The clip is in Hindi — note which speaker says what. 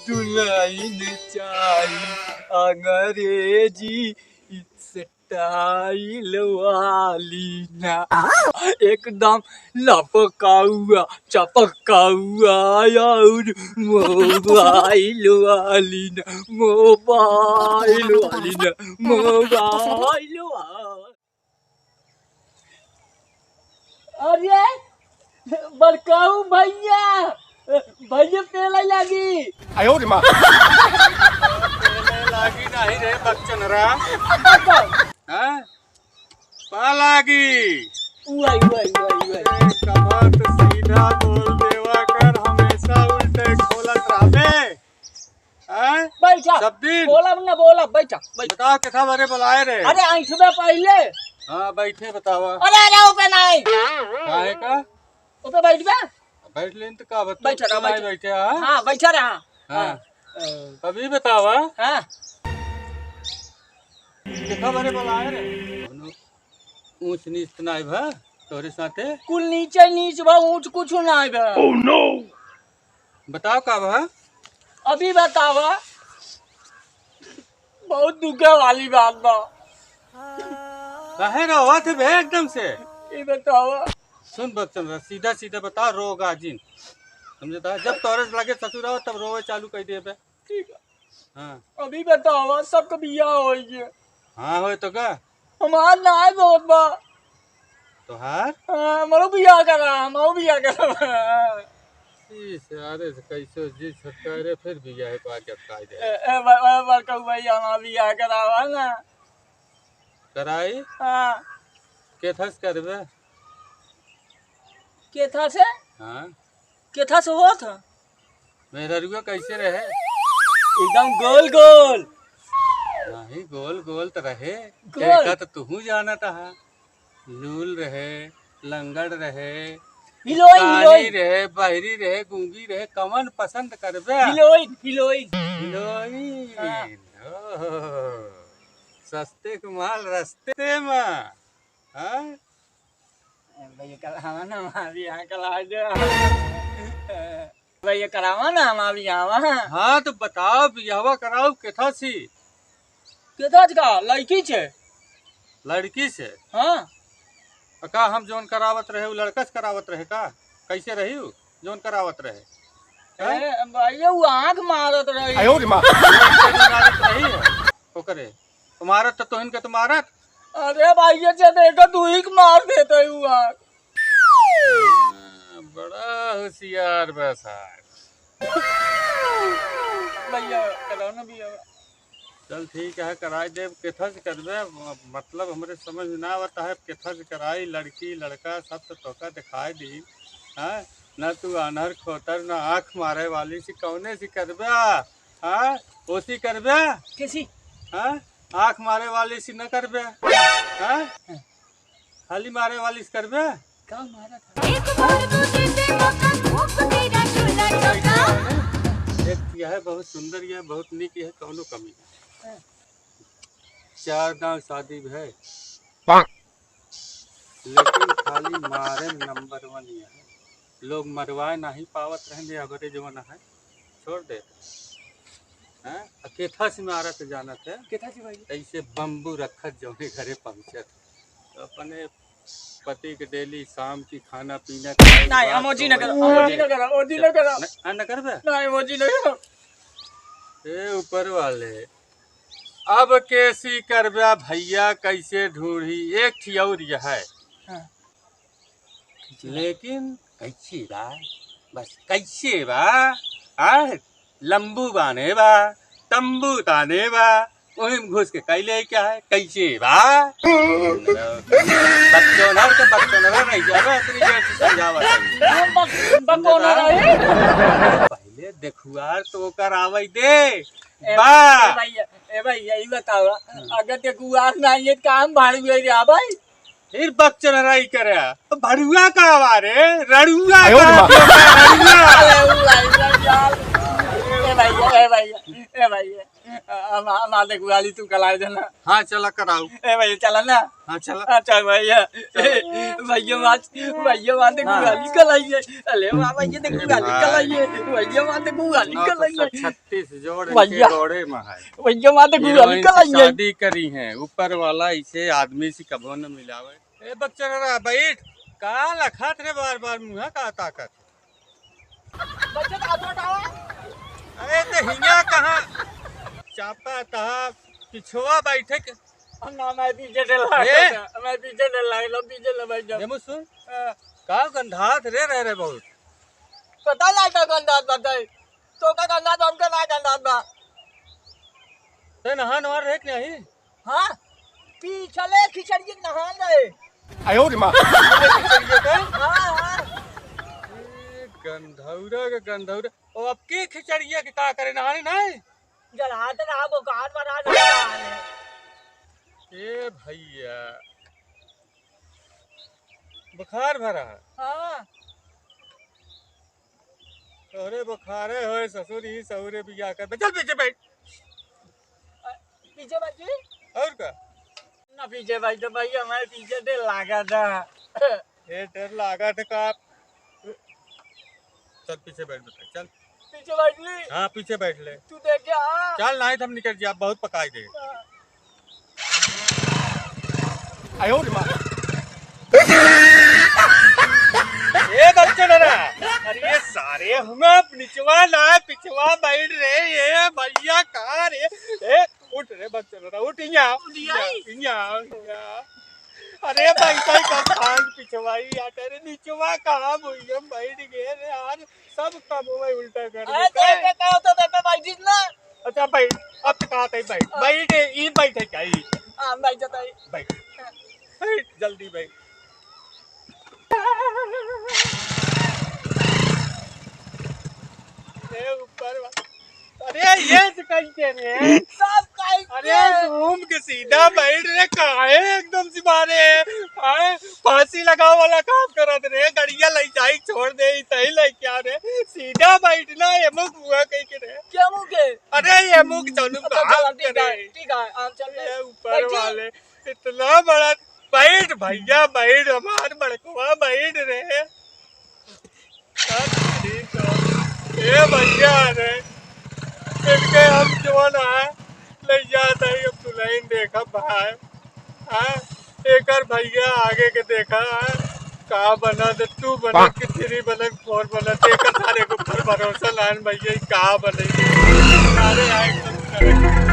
Speaker 1: दुल्हन चाहिए अंग्रेजी स्टाइल वाली ना, एकदम लपकाउआ चपकाउआ और मोबाइल वाली ना, मोबाइल वाली ना, मोबाइल वाली। अरे बड़काऊ भैया, भैया पेले लगी।
Speaker 2: आयो रे माँ।
Speaker 1: पेले लगी नहीं रे बच्चन रा। हाँ? पा लगी। उई। कमर तो सीधा बोल देवा कर, हमेशा उल्टे खोलत रहबे। हाँ?
Speaker 3: बैठा
Speaker 1: सब दिन।
Speaker 3: बोला बैठा।
Speaker 1: बताओ कितना बारे बुलाए रे?
Speaker 3: अरे ऐठबे पहले।
Speaker 1: हाँ बैठे बतावा।
Speaker 3: अरे ऊपर नहीं।
Speaker 1: काहे का?
Speaker 3: ऊपर बैठबे।
Speaker 1: बैठ लेन तो का बता।
Speaker 3: बैठा रहा, बैठा।
Speaker 1: बैठे हाँ?
Speaker 3: हाँ बैठा रहा।
Speaker 1: हाँ। अभी बतावा।
Speaker 3: हाँ।
Speaker 1: कितना बारे बुलाए रे? ऊंच नीच तो नहीं भा तोरे साथे?
Speaker 3: कुल नीच बा, ऊंच कुछ नहीं बा।
Speaker 2: Oh no!
Speaker 1: बताओ का भा?
Speaker 3: अभी बतावा। बहुत दुखे वाली बात बा।
Speaker 1: काहे रवा थे बे एकदम से?
Speaker 3: ये बतावा।
Speaker 1: सुन बच्चन सीधा सीधा बता, रोग आजिन समझता? जब तोरे लगे ससुर आओ तब रोवे चालू कर दे बे।
Speaker 3: ठीक है।
Speaker 1: हाँ
Speaker 3: अभी बतावा, सबका बियाह हो गया।
Speaker 1: हाँ हो तो का
Speaker 3: हमार ना बहुत बा।
Speaker 1: तोहार
Speaker 3: मरो बियाह करा।
Speaker 1: अरे कैसे जी छटकारे फिर भी है को आके काई दे
Speaker 3: बड़का भैया हमार बियाह करावा ना।
Speaker 1: कराई
Speaker 3: हाँ।
Speaker 1: केथस करबे?
Speaker 3: केथा से?
Speaker 1: हाँ
Speaker 3: केथा से होत?
Speaker 1: मेरा रुआ कैसे रहे?
Speaker 3: एकदम गोल गोल।
Speaker 1: नहीं गोल गोल तो रहे।
Speaker 3: गोल।
Speaker 1: देखा तो तू जाना था। लूल रहे, लंगड़ रहे, काली रहे, बहरी रहे, गूंगी रहे, कमन पसंद करबे?
Speaker 3: हिलोइन।
Speaker 1: सस्ते के माल रस्ते में। हाँ?
Speaker 3: भैया करावा ना हमार बियाह करा दे। भैया करावा ना हमार बियाह।
Speaker 1: हाँ तो बताओ बियाहवा कराओ केथा सी?
Speaker 3: केथा का लड़की छे?
Speaker 1: लड़की से?
Speaker 3: हाँ।
Speaker 1: का हम जोन करावत रहे उ लड़का से करावत रहे का? कैसे रही उ जोन करावत रहे?
Speaker 3: भैया वो आँख मारत रही।
Speaker 2: आयो रे माँ।
Speaker 1: रही है ओकरे तुम्हारत तो तोहिन के तुम्हारत।
Speaker 3: अरे भैया से देखो तू ही मार देते वो आँख।
Speaker 1: बड़ा होशियार बैसार।
Speaker 3: भैया कराओ ना बियाह।
Speaker 1: चल ठीक है कराई दे। केथा से करबे? मतलब हमरे समझ ना आता है केथा से कराई। लड़की लड़का सब तो तोका दिखाई दी। हाँ न तू अनहर खोतर न आँख मारे वाली सी कौने सी करबे? हाँ ओसी करबे?
Speaker 3: कैसी?
Speaker 1: हाँ आँख मारे वाली सी न करबे? हाँ खाली मारे वाली से करबे?
Speaker 3: क्या मारा था?
Speaker 1: एक यह है बहुत सुंदर, यह बहुत निक, यह कौनो कमी है। 4 गांव शादी है लेकिन खाली मारे नंबर 1 है। लोग मरवाए नहीं पावत रहने अबरे जवन है छोड़ दे। हैं केथा से मारत जानत है?
Speaker 3: केथा से भाई?
Speaker 1: ऐसे बम्बू रखत जौने घरे पहुंचत तो अपने पति के डेली शाम की खाना पीना
Speaker 3: नहीं अमोजी न करो।
Speaker 1: न करबे?
Speaker 3: नहीं अमोजी न करो।
Speaker 1: ए ऊपर वाले अब कैसी करबे भैया? कैसे ढूंढी? एक थी और यह है।
Speaker 3: हाँ।
Speaker 1: लेकिन कैसे बा? बस कैसे बा? लंबू बाने बा, तंबू ताने बा, वही में घुस के कैले क्या है? कैसे बा? बच्चोनर के बच्चोनर नहीं जावे इतनी देर से समझावा। पहले देखुआर तो करावे दे बा।
Speaker 3: ए भैया ये बताओ, अगर देखुआर नहीं है काम भाड़ गई रे भाई।
Speaker 1: फिर बच्चन रही करे भड़ुआ का आवारे रड़ुआ का
Speaker 3: ए भैया हमारे गुआली तू कलाई देना।
Speaker 1: हाँ चला कराऊ।
Speaker 3: ए भैया चला ना।
Speaker 1: हाँ चला।
Speaker 3: अच्छा भैया भैया माते गुआली कलाइए। अरे भैया ते गुआली कलाइए। भैया माते गुआली कलाइए।
Speaker 1: 36 जोड़
Speaker 3: भैया।
Speaker 1: के घोड़े में है।
Speaker 3: भैया माते गुआली
Speaker 1: हीरोइन से
Speaker 3: कलाइए।
Speaker 1: शादी करी है, ऊपर वाला इसे आदमी से कभो न मिलावे। ए बच्चा रा बैठ, का लखत रे बार बार मुँह का ताकत।
Speaker 3: बच्चा का हटाओ।
Speaker 1: अरे तो हिया कहाँ चापा तहा पिछुआ बैठे के
Speaker 3: ना मैं पीछे डला। मैं पीछे डला लो पीछे ले भाई जा।
Speaker 1: देमु सुन का गंधात रे रह रे बहुत।
Speaker 3: पता ना का गंदात बताई। तो का गंदात हमका ना गंदात बा।
Speaker 1: ते नहा नहा रे कि नहीं?
Speaker 3: हां पीछले खिचड़ी नहा गए।
Speaker 1: आयो रे मां।
Speaker 3: हां हां
Speaker 1: गंधौरा ओ अब की खिचड़िया के का करे नहाने नहीं?
Speaker 3: जलात ना बुखार बना रहा।
Speaker 1: ए भैया बुखार भरा है।
Speaker 3: हां
Speaker 1: अरे बुखारे होए ससुर ही सहुरे बिया कर चल पीछे बैठ।
Speaker 3: पीछे बाजी
Speaker 1: और का
Speaker 3: ना पीछे भाई तो भैया मैं पीछे दे लगा था।
Speaker 1: ये डर लागा था का। चल पीछे बैठ बेटा चल।
Speaker 3: पीछे बैठ ली।
Speaker 1: हाँ पीछे बैठ ले।
Speaker 3: तू देख जा।
Speaker 1: चल नहीं तो हम निकल जा बहुत पकाई दे।
Speaker 3: आयो रे मां।
Speaker 1: ये बच्चे ना अरे ये सारे हम निचवा ना पिछवा बैठ रहे ये भैया कहाँ रे। ए उठ रे बच्चे ना उठ यहाँ। अरे भाई का खान पिछवाई या तेरे निचवा कहाँ भैया बैठ गए रे यार सब काम में उल्टा कर।
Speaker 3: अरे ते कहो तो पे बैठ ना।
Speaker 1: अच्छा बैठ अब कहाँ तक बैठ ई बैठे क्या ई।
Speaker 3: हां बैठ जाता है।
Speaker 1: बैठ जल्दी बैठ। ऊपर अरे ये कैसे रे
Speaker 3: सब काई।
Speaker 1: अरे घूम के सीधा बैठ रे काहे एकदम से मारे आए फांसी लगाओ वाला काम करत रे गड़िया ले जाई छोड़ दे सही ले क्या रे सीधा बैठना ये मुख हुआ कहीं के रे
Speaker 3: क्या मुंह के।
Speaker 1: अरे ये मुख चलू
Speaker 3: ठीक है आप चल
Speaker 1: ऊपर वाले इतना बड़ा बैठ भैया बैठ हमार बड़कुआ बैठ रे। ये भैया रे इनके हम जो ना ले जाता है अब दुल्हन देखा भाई। हाँ एक भैया आगे के देखा का बना दे तू बना कि 3 बना 4 बना देखा सारे के ऊपर भरोसा लान भैया का बने सारे आए